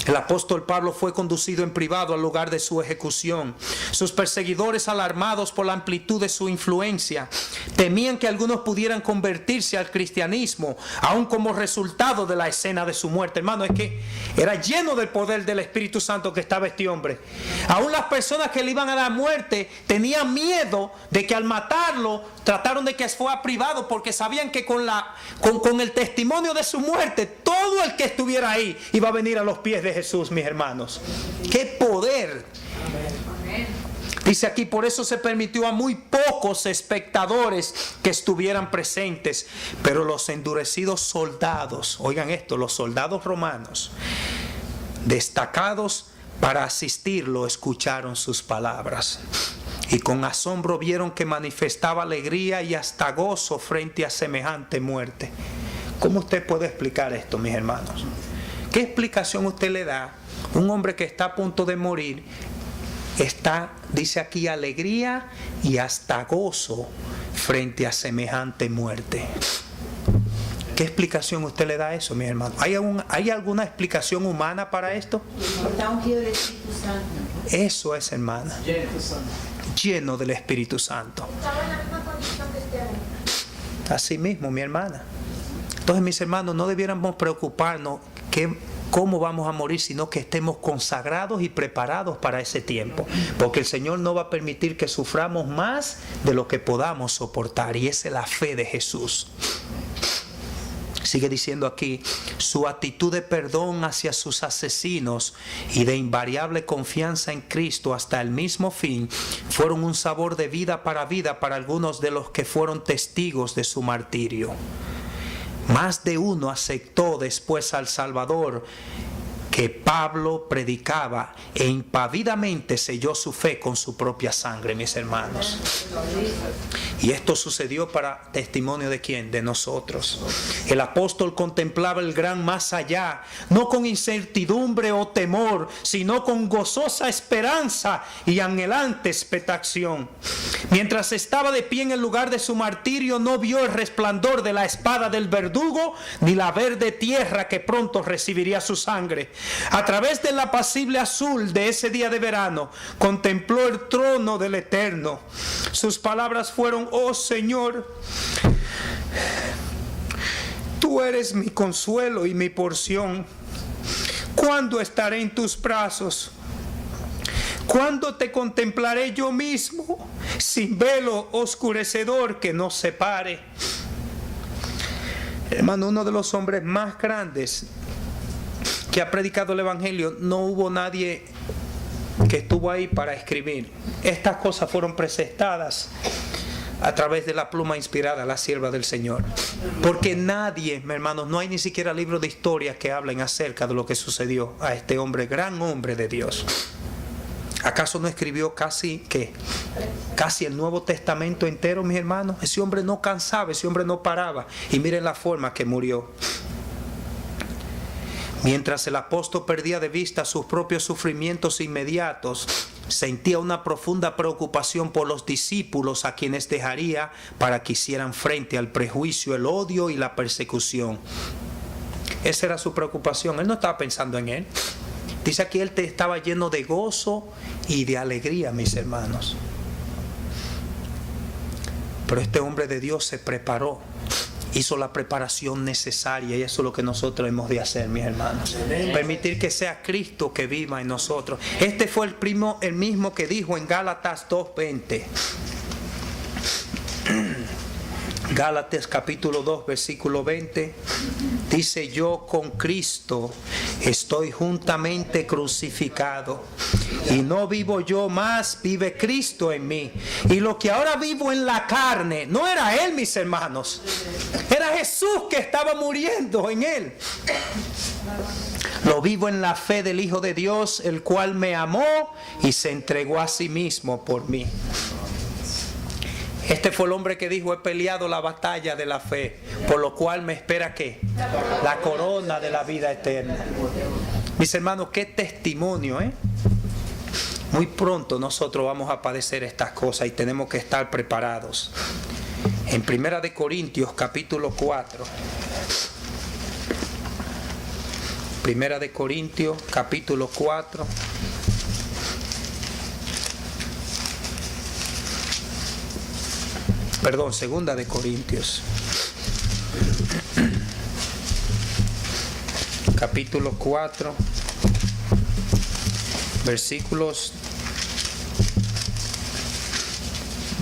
El apóstol Pablo fue conducido en privado al lugar de su ejecución. Sus perseguidores, alarmados por la amplitud de su influencia, temían que algunos pudieran convertirse al cristianismo, aun como resultado de la escena de su muerte. Hermano, es que era lleno del poder del Espíritu Santo que estaba este hombre. Aún las personas que le iban a dar muerte tenían miedo de que al matarlo trataron de que fuera privado, porque sabían que con el testimonio de su muerte todo el que estuviera ahí iba a venir a los pies de Jesús, mis hermanos. ¡Qué poder! Dice aquí, por eso se permitió a muy pocos espectadores que estuvieran presentes, pero los endurecidos soldados, oigan esto, los soldados romanos, destacados para asistirlo, escucharon sus palabras. Y con asombro vieron que manifestaba alegría y hasta gozo frente a semejante muerte. ¿Cómo usted puede explicar esto, mis hermanos? ¿Qué explicación usted le da a un hombre que está a punto de morir? Dice aquí, alegría y hasta gozo frente a semejante muerte. ¿Qué explicación usted le da a eso, mis hermanos? ¿Hay alguna explicación humana para esto? Eso es, hermana. Lleno del Espíritu Santo. Así mismo, mi hermana. Entonces, mis hermanos, no debiéramos preocuparnos cómo vamos a morir, sino que estemos consagrados y preparados para ese tiempo. Porque el Señor no va a permitir que suframos más de lo que podamos soportar. Y esa es la fe de Jesús. Sigue diciendo aquí, su actitud de perdón hacia sus asesinos y de invariable confianza en Cristo hasta el mismo fin fueron un sabor de vida para algunos de los que fueron testigos de su martirio. Más de uno aceptó después al Salvador que Pablo predicaba e impavidamente selló su fe con su propia sangre, mis hermanos. Y esto sucedió para testimonio de ¿quién? De nosotros. El apóstol contemplaba el gran más allá, no con incertidumbre o temor, sino con gozosa esperanza y anhelante expectación. Mientras estaba de pie en el lugar de su martirio, no vio el resplandor de la espada del verdugo, ni la verde tierra que pronto recibiría su sangre. A través del apacible azul de ese día de verano, contempló el trono del Eterno. Sus palabras fueron: oh Señor, tú eres mi consuelo y mi porción. ¿Cuándo estaré en tus brazos? ¿Cuándo te contemplaré yo mismo, sin velo oscurecedor que nos separe? Hermano, uno de los hombres más grandes que ha predicado el Evangelio, no hubo nadie que estuvo ahí para escribir. Estas cosas fueron presentadas a través de la pluma inspirada, la sierva del Señor. Porque nadie, mis hermanos, no hay ni siquiera libros de historia que hablen acerca de lo que sucedió a este hombre, gran hombre de Dios. ¿Acaso no escribió casi el Nuevo Testamento entero, mis hermanos? Ese hombre no cansaba, ese hombre no paraba. Y miren la forma que murió. Mientras el apóstol perdía de vista sus propios sufrimientos inmediatos, sentía una profunda preocupación por los discípulos a quienes dejaría para que hicieran frente al prejuicio, el odio y la persecución. Esa era su preocupación. Él no estaba pensando en él. Dice aquí, él estaba lleno de gozo y de alegría, mis hermanos. Pero este hombre de Dios se preparó. Hizo la preparación necesaria, y eso es lo que nosotros hemos de hacer, mis hermanos. Permitir que sea Cristo que viva en nosotros. Este fue el mismo que dijo en Gálatas 2:20. Gálatas capítulo 2 versículo 20 dice: yo con Cristo estoy juntamente crucificado, y no vivo yo más, vive Cristo en mí. Y lo que ahora vivo en la carne, no era Él, mis hermanos, era Jesús que estaba muriendo en Él. Lo vivo en la fe del Hijo de Dios, el cual me amó y se entregó a sí mismo por mí. Este fue el hombre que dijo: he peleado la batalla de la fe, por lo cual me espera ¿qué? La corona de la vida eterna. Mis hermanos, qué testimonio, ¿eh? Muy pronto nosotros vamos a padecer estas cosas y tenemos que estar preparados. En Primera de Corintios capítulo 4. Primera de Corintios capítulo 4. Perdón, Segunda de Corintios. Capítulo 4. Versículos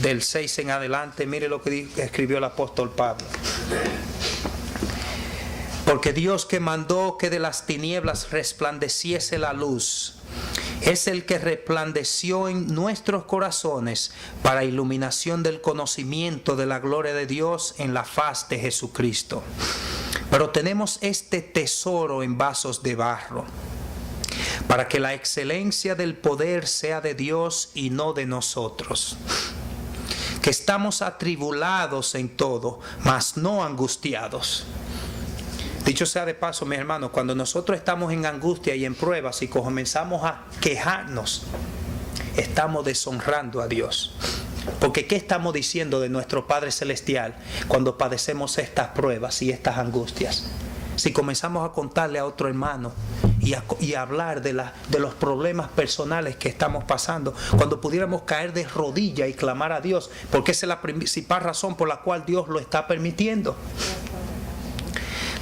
del 6 en adelante. Mire lo que escribió el apóstol Pablo. Porque Dios, que mandó que de las tinieblas resplandeciese la luz, es el que resplandeció en nuestros corazones para iluminación del conocimiento de la gloria de Dios en la faz de Jesucristo. Pero tenemos este tesoro en vasos de barro, para que la excelencia del poder sea de Dios y no de nosotros. Que estamos atribulados en todo, mas no angustiados. Dicho sea de paso, mis hermanos, cuando nosotros estamos en angustia y en pruebas y comenzamos a quejarnos, estamos deshonrando a Dios. Porque ¿qué estamos diciendo de nuestro Padre Celestial cuando padecemos estas pruebas y estas angustias? Si comenzamos a contarle a otro hermano y a hablar de los problemas personales que estamos pasando, cuando pudiéramos caer de rodillas y clamar a Dios, porque esa es la principal razón por la cual Dios lo está permitiendo.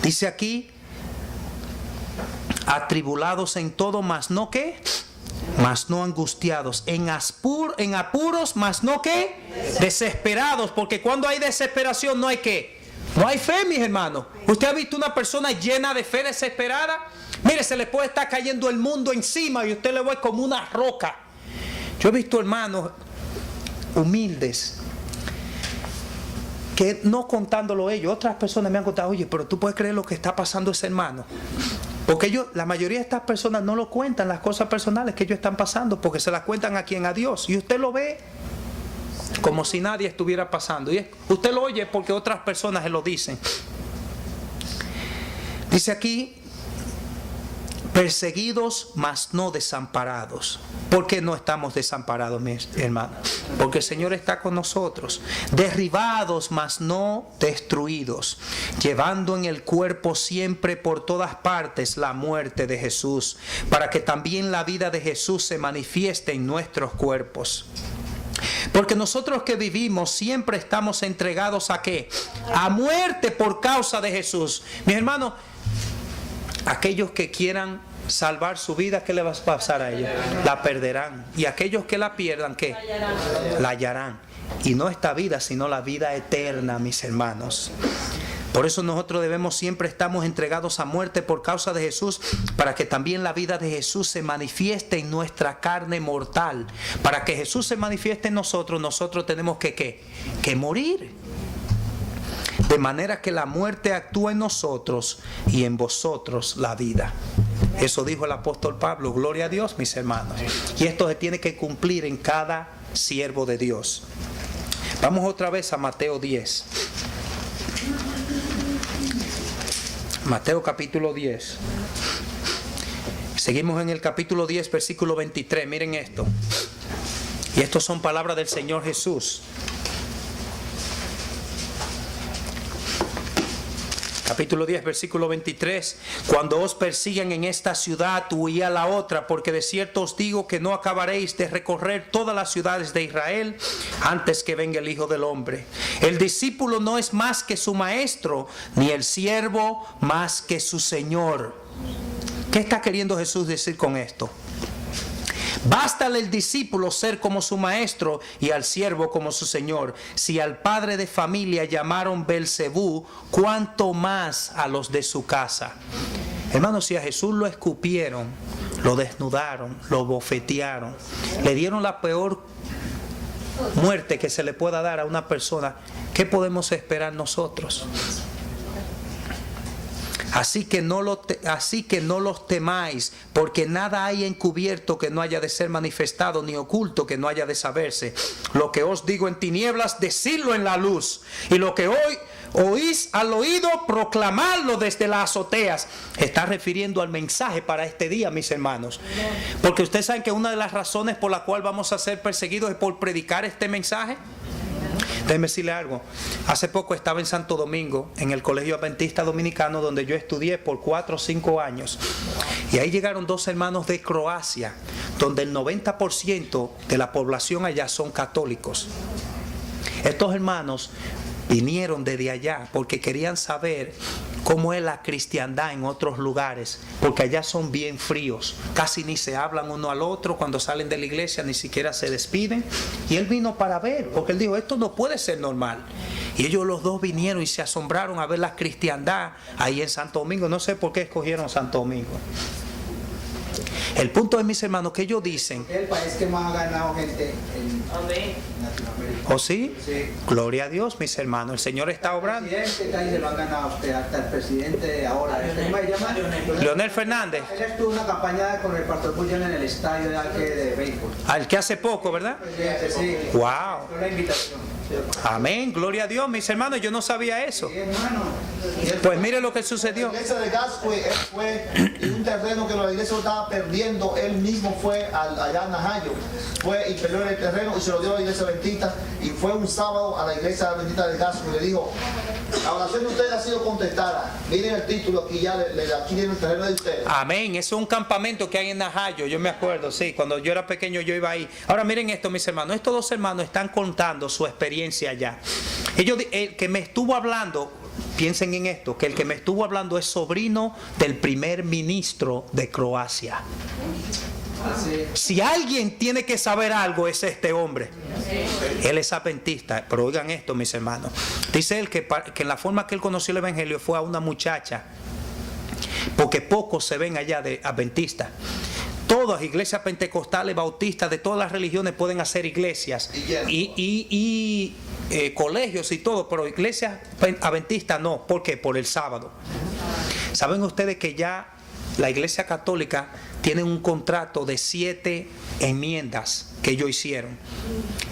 Dice aquí, atribulados en todo, mas no ¿qué? Mas no angustiados, en apuros, mas no ¿qué? Desesperados, porque cuando hay desesperación no hay ¿qué? No hay fe, mis hermanos. ¿Usted ha visto una persona llena de fe desesperada? Mire, se le puede estar cayendo el mundo encima y usted le ve como una roca. Yo he visto hermanos humildes que no contándolo ellos, otras personas me han contado, oye, pero tú puedes creer lo que está pasando ese hermano. Porque la mayoría de estas personas no lo cuentan, las cosas personales que ellos están pasando, porque se las cuentan a quien, a Dios. Y usted lo ve como si nadie estuviera pasando. Y usted lo oye porque otras personas se lo dicen. Dice aquí, perseguidos, mas no desamparados. ¿Por qué no estamos desamparados, mis hermanos? Porque el Señor está con nosotros. Derribados, mas no destruidos. Llevando en el cuerpo siempre por todas partes la muerte de Jesús, para que también la vida de Jesús se manifieste en nuestros cuerpos. Porque nosotros que vivimos siempre estamos entregados ¿a qué? A muerte por causa de Jesús. Mis hermanos, aquellos que quieran salvar su vida, ¿qué le va a pasar a ellos? La perderán. Y aquellos que la pierdan, ¿qué? La hallarán. Y no esta vida, sino la vida eterna, mis hermanos. Por eso nosotros debemos siempre estamos entregados a muerte por causa de Jesús, para que también la vida de Jesús se manifieste en nuestra carne mortal. Para que Jesús se manifieste en nosotros, nosotros tenemos que morir. De manera que la muerte actúa en nosotros y en vosotros la vida. Eso dijo el apóstol Pablo. Gloria a Dios, mis hermanos. Y esto se tiene que cumplir en cada siervo de Dios. Vamos otra vez a Mateo 10. Mateo capítulo 10. Seguimos en el capítulo 10, versículo 23. Miren esto. Y estos son palabras del Señor Jesús. Capítulo 10, versículo 23. Cuando os persigan en esta ciudad, huid a la otra, porque de cierto os digo que no acabaréis de recorrer todas las ciudades de Israel antes que venga el Hijo del Hombre. El discípulo no es más que su maestro, ni el siervo más que su Señor. ¿Qué está queriendo Jesús decir con esto? Bástale el discípulo ser como su maestro y al siervo como su señor. Si al padre de familia llamaron Belcebú, ¿cuánto más a los de su casa? Hermanos, si a Jesús lo escupieron, lo desnudaron, lo bofetearon, le dieron la peor muerte que se le pueda dar a una persona, ¿qué podemos esperar nosotros? Así que no los temáis, porque nada hay encubierto que no haya de ser manifestado, ni oculto que no haya de saberse. Lo que os digo en tinieblas, decidlo en la luz. Y lo que hoy oís al oído, proclamadlo desde las azoteas. Está refiriendo al mensaje para este día, mis hermanos. Porque ustedes saben que una de las razones por la cual vamos a ser perseguidos es por predicar este mensaje. Déjeme decirle algo. Hace poco estaba en Santo Domingo, en el Colegio Adventista Dominicano, donde yo estudié por 4 o 5 años. Y ahí llegaron 2 hermanos de Croacia, donde el 90% de la población allá son católicos. Estos hermanos vinieron desde allá porque querían saber cómo es la cristiandad en otros lugares, porque allá son bien fríos, casi ni se hablan uno al otro, cuando salen de la iglesia ni siquiera se despiden. Y él vino para ver, porque él dijo, esto no puede ser normal. Y ellos los dos vinieron y se asombraron a ver la cristiandad ahí en Santo Domingo. No sé por qué escogieron Santo Domingo. El punto es, mis hermanos, que ellos dicen, Es el país que más ha ganado gente en Latinoamérica. ¿oh sí? Sí. Gloria a Dios, mis hermanos, el Señor está obrando. El presidente casi se lo han ganado a usted, hasta el presidente de ahora. ¿Cómo se llama? Leonel Fernández, Él estuvo una campaña con el pastor Bullón en el estadio de béisbol. al que hace poco, ¿verdad? Presidente, sí. Wow. Fue una invitación. Sí, Amén, gloria a Dios, mis hermanos, yo no sabía eso. hermano. Pues mire lo que sucedió. La iglesia de Gascue fue en un terreno que la iglesia lo estaba perdiendo. Él mismo fue allá en Najayo, fue y peleó en el terreno y se lo dio a la iglesia bendita. Y fue un sábado a la iglesia bendita de Gascue y le dijo: la oración de ustedes ha sido contestada. Miren el título aquí, ya aquí tiene el terreno de ustedes. Amén, eso es un campamento que hay en Najayo, yo me acuerdo, sí, cuando yo era pequeño yo iba ahí. Ahora miren esto, mis hermanos, estos dos hermanos están contando su experiencia allá. El que me estuvo hablando, piensen en esto, que el que me estuvo hablando es sobrino del primer ministro de Croacia. Si alguien tiene que saber algo es este hombre. Él es adventista, pero oigan esto, mis hermanos. Dice él que en la forma que él conoció el evangelio fue a una muchacha, porque pocos se ven allá de adventistas. Todas iglesias pentecostales, bautistas, de todas las religiones pueden hacer iglesias y colegios y todo, pero iglesias adventistas no. ¿Por qué? Por el sábado. ¿Saben ustedes que ya la iglesia católica tiene un contrato de 7 enmiendas que ellos hicieron?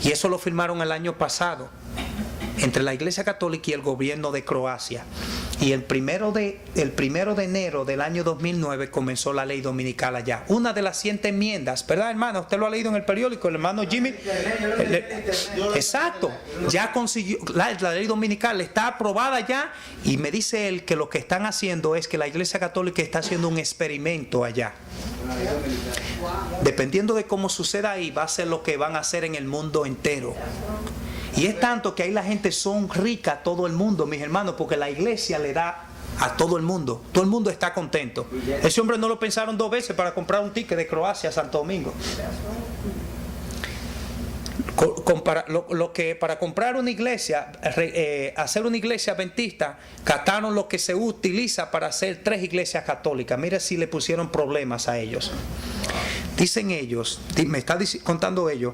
Y eso lo firmaron el año pasado entre la iglesia católica y el gobierno de Croacia. Y el primero de enero del año 2009 comenzó la ley dominical allá. Una de las 100 enmiendas, ¿verdad, hermano? Usted lo ha leído en el periódico, el hermano Jimmy. Exacto, ya consiguió, la ley dominical está aprobada ya, y me dice él que lo que están haciendo es que la iglesia católica está haciendo un experimento allá. Dependiendo de cómo suceda ahí, va a ser lo que van a hacer en el mundo entero. Y es tanto que ahí la gente son rica, todo el mundo, mis hermanos, porque la iglesia le da a todo el mundo. Todo el mundo está contento. Ese hombre no lo pensaron 2 veces para comprar un ticket de Croacia a Santo Domingo. Para comprar una iglesia, hacer una iglesia adventista, gastaron lo que se utiliza para hacer 3 iglesias católicas. Mira si le pusieron problemas a ellos. Dicen ellos, me está contando ellos,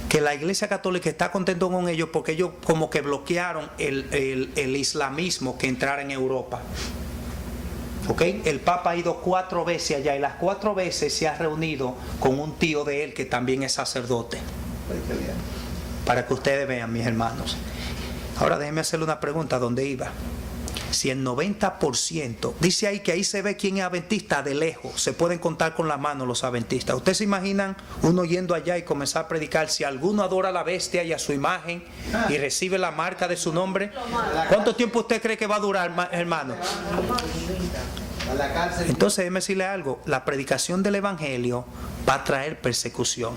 que la iglesia católica está contento con ellos porque ellos como que bloquearon el islamismo que entrara en Europa. ¿Okay? El Papa ha ido 4 veces allá y las 4 veces se ha reunido con un tío de él que también es sacerdote. Para que ustedes vean, mis hermanos. Ahora déjenme hacerle una pregunta, ¿dónde iba? Si el 90%, dice ahí que ahí se ve quién es adventista de lejos, se pueden contar con las manos los adventistas. ¿Ustedes se imaginan uno yendo allá y comenzar a predicar? Si alguno adora a la bestia y a su imagen y recibe la marca de su nombre, ¿cuánto tiempo usted cree que va a durar, hermano? Entonces déjeme decirle algo, la predicación del evangelio va a traer persecución.